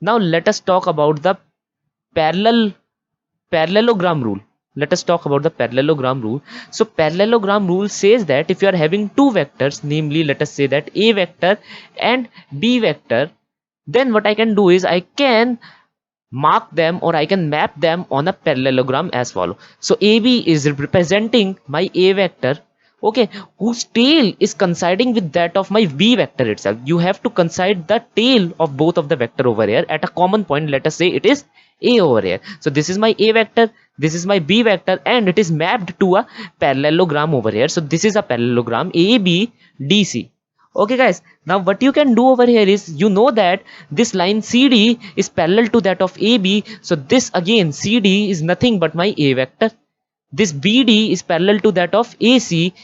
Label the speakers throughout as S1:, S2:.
S1: Now let us talk about the parallelogram rule. Let us talk about the parallelogram rule. So parallelogram rule says that if you are having two vectors, namely let us say that a vector and b vector, then what I can do is I can mark them or I can map them on a parallelogram as follow. So AB is representing my A vector, okay, whose tail is coinciding with that of my B vector itself. You have to coincide the tail of both of the vector over here at a common point. Let us say it is A over here. So this is my A vector, this is my B vector, and it is mapped to a parallelogram over here. So this is a parallelogram ABDC. Okay guys, now what you can do over here is, you know that this line CD is parallel to that of AB, so this again CD is nothing but my A vector. This BD is parallel to that of AC,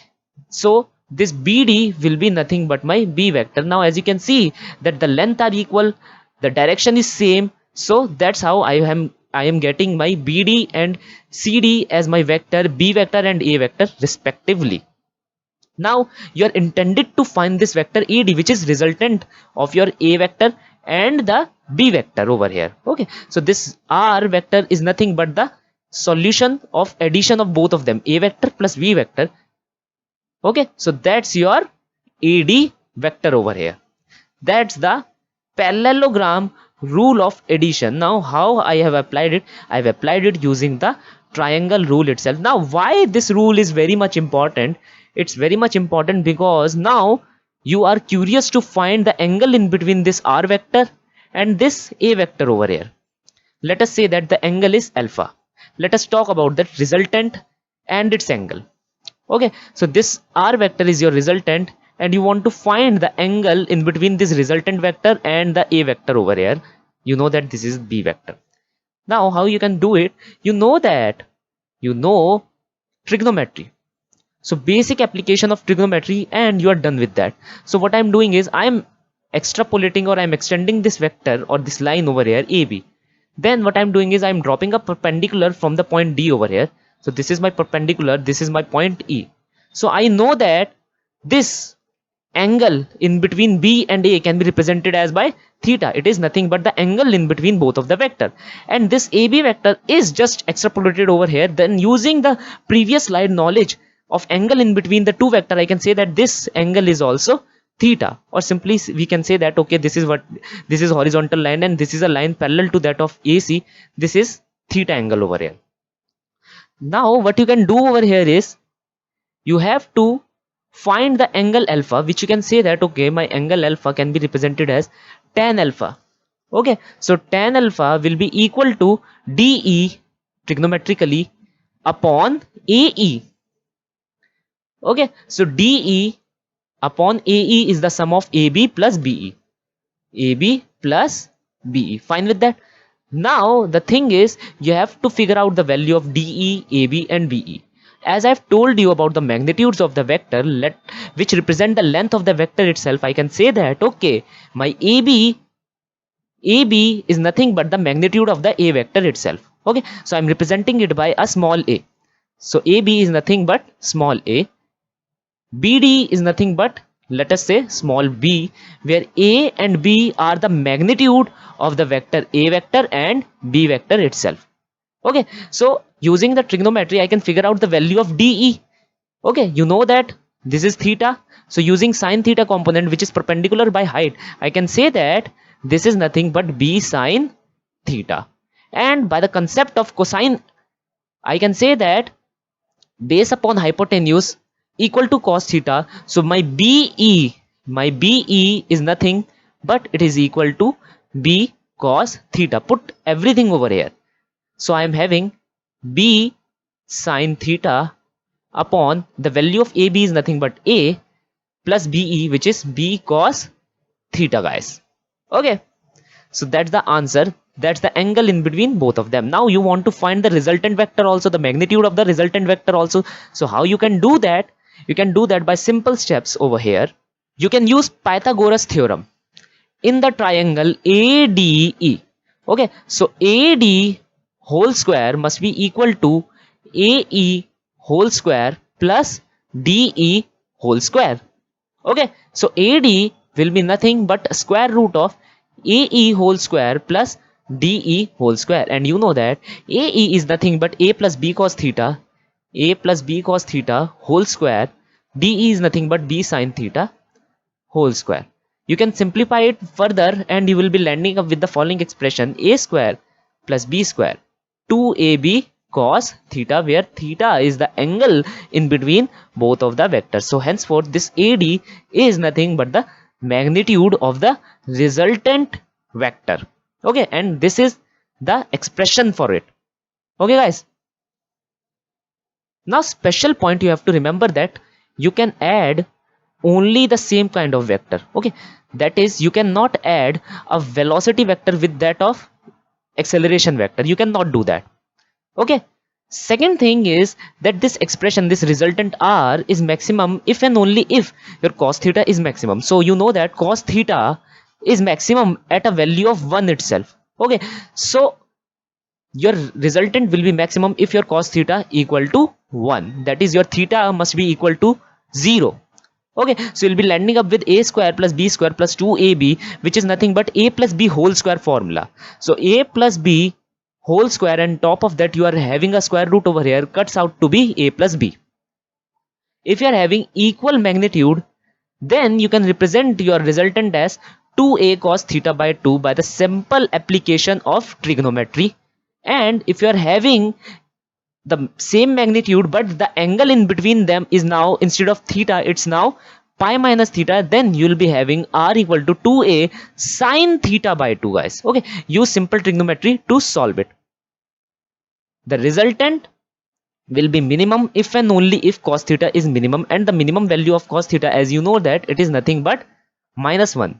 S1: so this BD will be nothing but my B vector. Now as you can see that the length are equal, the direction is same, so that's how I am getting my BD and CD as my vector, B vector and A vector respectively. Now you are intended to find this vector AD, which is resultant of your A vector and the B vector over here. Okay, so this R vector is nothing but the solution of addition of both of them, A vector plus B vector. Okay, so that's your AD vector over here. That's the parallelogram rule of addition. Now how I have applied it? I have applied it using the triangle rule itself. Now why this rule is very much important? It's very much important because now you are curious to find the angle in between this R vector and this A vector over here. Let us say that the angle is alpha. Let us talk about that resultant and its angle. Okay, so this R vector is your resultant and you want to find the angle in between this resultant vector and the A vector over here. You know that this is B vector. Now how you can do it? You know trigonometry. So basic application of trigonometry and you are done with that. So what I'm doing is I'm extrapolating or I'm extending this vector or this line over here AB. Then what I'm doing is I'm dropping a perpendicular from the point D over here. So this is my perpendicular, this is my point E. So I know that this angle in between B and A can be represented as by theta. It is nothing but the angle in between both of the vector, and this AB vector is just extrapolated over here. Then using the previous slide knowledge of angle in between the two vector, I can say that this angle is also theta, or simply we can say that okay, this is horizontal line and this is a line parallel to that of AC. This is theta angle over here. Now what you can do over here is you have to find the angle alpha, which you can say that okay, my angle alpha can be represented as tan alpha. Okay, so tan alpha will be equal to DE trigonometrically upon AE. Okay, so DE upon AE is the sum of AB plus BE. AB plus BE. Fine with that? Now the thing is, you have to figure out the value of DE, AB and BE. As I've told you about the magnitudes of the vector, which represent the length of the vector itself, I can say that okay, my AB is nothing but the magnitude of the A vector itself. Okay, so I'm representing it by a small a. So AB is nothing but small a. BD is nothing but, let us say, small b, where A and B are the magnitude of the vector A vector and B vector itself. Okay, so using the trigonometry, I can figure out the value of DE. Okay, you know that this is theta. So using sine theta component, which is perpendicular by height, I can say that this is nothing but B sine theta. And by the concept of cosine, I can say that base upon hypotenuse equal to cos theta. So my BE is nothing but it is equal to B cos theta. Put everything over here. So I am having B sine theta upon the value of AB is nothing but A plus BE, which is B cos theta, guys. Okay, so that's the answer. That's the angle in between both of them. Now you want to find the resultant vector also, the magnitude of the resultant vector also. So how you can do that? You can do that by simple steps over here. You can use Pythagoras theorem in the triangle ADE. Okay, so AD whole square must be equal to AE whole square plus DE whole square. Okay, so AD will be nothing but square root of AE whole square plus DE whole square. And you know that AE is nothing but A plus B cos theta, A plus B cos theta whole square. DE is nothing but B sin theta whole square. You can simplify it further and you will be landing up with the following expression: A square plus B square 2AB cos theta, where theta is the angle in between both of the vectors. So henceforth this AD is nothing but the magnitude of the resultant vector. Okay, and this is the expression for it. Okay guys, now special point, you have to remember that you can add only the same kind of vector. Okay, that is, you cannot add a velocity vector with that of acceleration vector. You cannot do that. Okay, second thing is that this expression, this resultant R, is maximum if and only if your cos theta is maximum. So you know that cos theta is maximum at a value of 1 itself. Okay, so your resultant will be maximum if your cos theta equal to 1, that is your theta must be equal to 0. Okay, so you'll be landing up with A square plus B square plus 2AB, which is nothing but A plus B whole square formula. So A plus B whole square, and top of that you are having a square root over here, cuts out to be A plus B. If you are having equal magnitude, then you can represent your resultant as 2A cos theta by 2 by the simple application of trigonometry. And if you are having the same magnitude but the angle in between them is now, instead of theta, it's now pi minus theta, then you will be having R equal to 2A sin theta by 2, guys. Okay, use simple trigonometry to solve it. The resultant will be minimum if and only if cos theta is minimum, and the minimum value of cos theta, as you know, that it is nothing but -1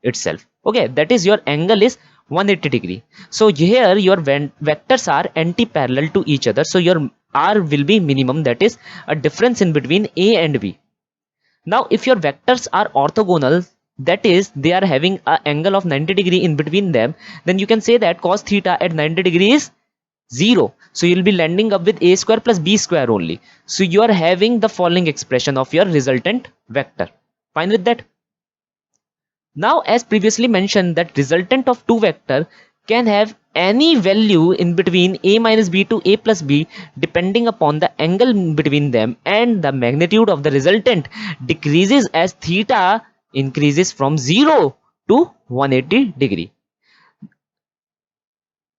S1: itself. Okay, that is your angle is 180 degree. So here your vectors are anti-parallel to each other, so your R will be minimum, that is a difference in between A and B. Now if your vectors are orthogonal, that is they are having an angle of 90 degree in between them, then you can say that cos theta at 90 degree is 0. So you'll be landing up with A square plus B square only. So you are having the following expression of your resultant vector. Fine with that? Now, as previously mentioned, that resultant of two vector can have any value in between A minus B to A plus B depending upon the angle in between them, and the magnitude of the resultant decreases as theta increases from 0 to 180 degree.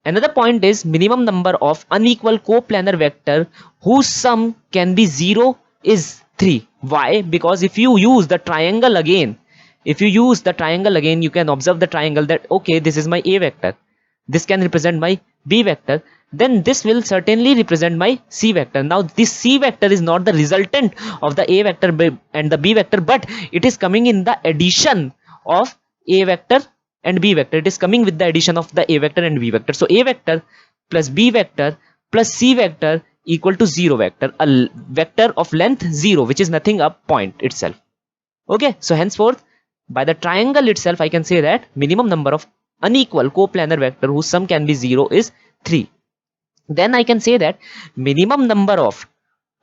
S1: Another point is minimum number of unequal coplanar vector whose sum can be 0 is 3. Why? Because if you use the triangle again, you can observe the triangle that okay, this is my A vector, this can represent my B vector, then this will certainly represent my C vector. Now this C vector is not the resultant of the A vector and the B vector, but it is coming in the addition of A vector and B vector. It is coming with the addition of the A vector and B vector. So A vector plus B vector plus C vector equal to 0 vector, a vector of length 0, which is nothing a point itself. Okay, so henceforth by the triangle itself I can say that minimum number of unequal coplanar vector whose sum can be 0 is 3. Then I can say that minimum number of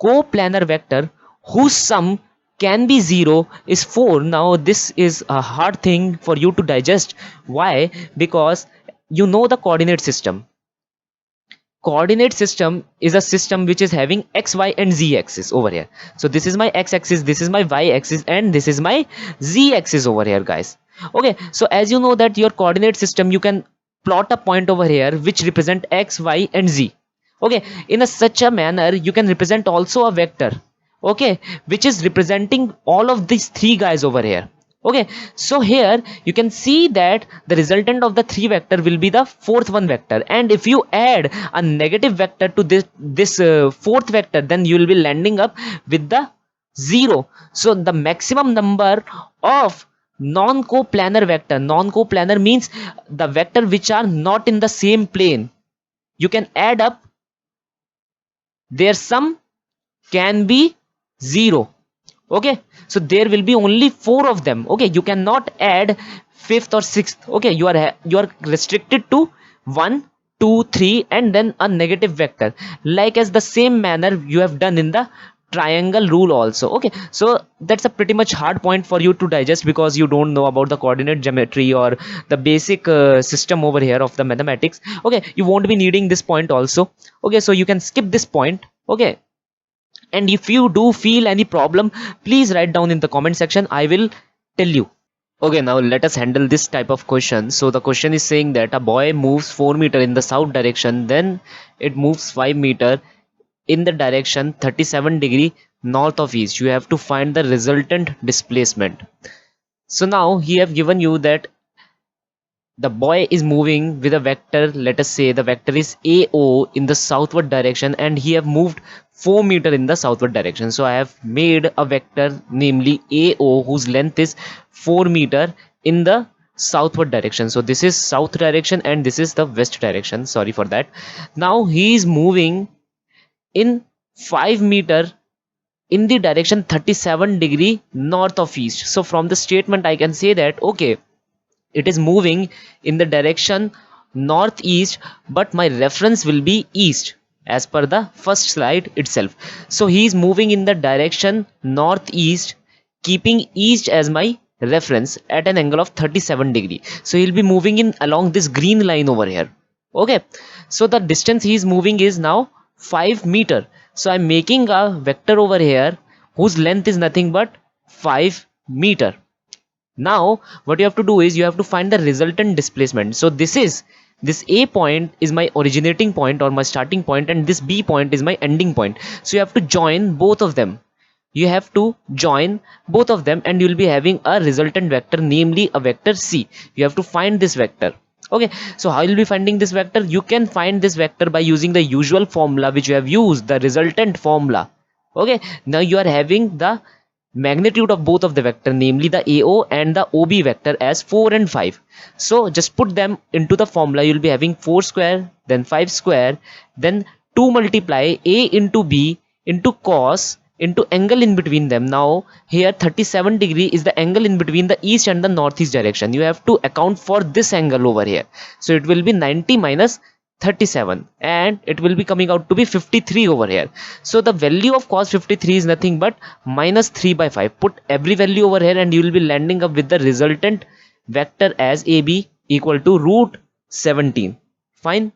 S1: coplanar vector whose sum can be 0 is 4. Now this is a hard thing for you to digest. Why? Because you know the coordinate system. Coordinate system is a system which is having x, y and z axis over here. So this is my x axis, this is my y axis, and this is my z axis over here, guys. Okay, so as you know that your coordinate system, you can plot a point over here which represent x, y and z. Okay, in a such a manner you can represent also a vector, okay, which is representing all of these three guys over here. Okay, so here you can see that the resultant of the three vector will be the fourth one vector, and if you add a negative vector to this fourth vector, then you will be landing up with the 0. So the maximum number of non-coplanar vector, non-coplanar means the vector which are not in the same plane, you can add up, their sum can be 0. Okay, so there will be only 4 of them. Okay, you cannot add fifth or sixth. Okay, you are restricted to 1, 2, 3 and then a negative vector, like as the same manner you have done in the triangle rule also. Okay, so that's a pretty much hard point for you to digest because you don't know about the coordinate geometry or the basic system over here of the mathematics. Okay, you won't be needing this point also. Okay, so you can skip this point. Okay, and if you do feel any problem, please write down in the comment section, I will tell you. Okay, now let us handle this type of question. So the question is saying that a boy moves 4 meter in the south direction, then it moves 5 meter in the direction 37 degree north of east. You have to find the resultant displacement. So now he have given you that the boy is moving with a vector, let us say the vector is AO in the southward direction, and he have moved 4 meter in the southward direction. So I have made a vector namely AO whose length is 4 meter in the southward direction. So this is south direction and this is the west direction, sorry for that. Now he is moving in 5 meter in the direction 37 degree north of east. So from the statement I can say that okay, it is moving in the direction northeast, but my reference will be east as per the first slide itself. So he is moving in the direction northeast, keeping east as my reference at an angle of 37 degree. So he'll be moving in along this green line over here. Okay, so the distance he is moving is now 5 meter. So I'm making a vector over here whose length is nothing but 5 meter. Now what you have to do is you have to find the resultant displacement. So this A point is my originating point or my starting point, and this B point is my ending point. So you have to join both of them. You have to join both of them and you will be having a resultant vector, namely a vector C. You have to find this vector. Okay, so how you'll be finding this vector? You can find this vector by using the usual formula which you have used, the resultant formula. Okay, now you are having the magnitude of both of the vector, namely the AO and the OB vector, as 4 and 5. So just put them into the formula. You'll be having 4 square, then 5 square, then 2 multiply A into B into cos into angle in between them. Now here 37 degree is the angle in between the east and the northeast direction. You have to account for this angle over here. So it will be 90 minus 37 and it will be coming out to be 53 over here. So the value of cos 53 is nothing but minus 3 by 5. Put every value over here and you will be landing up with the resultant vector as AB equal to root 17. Fine.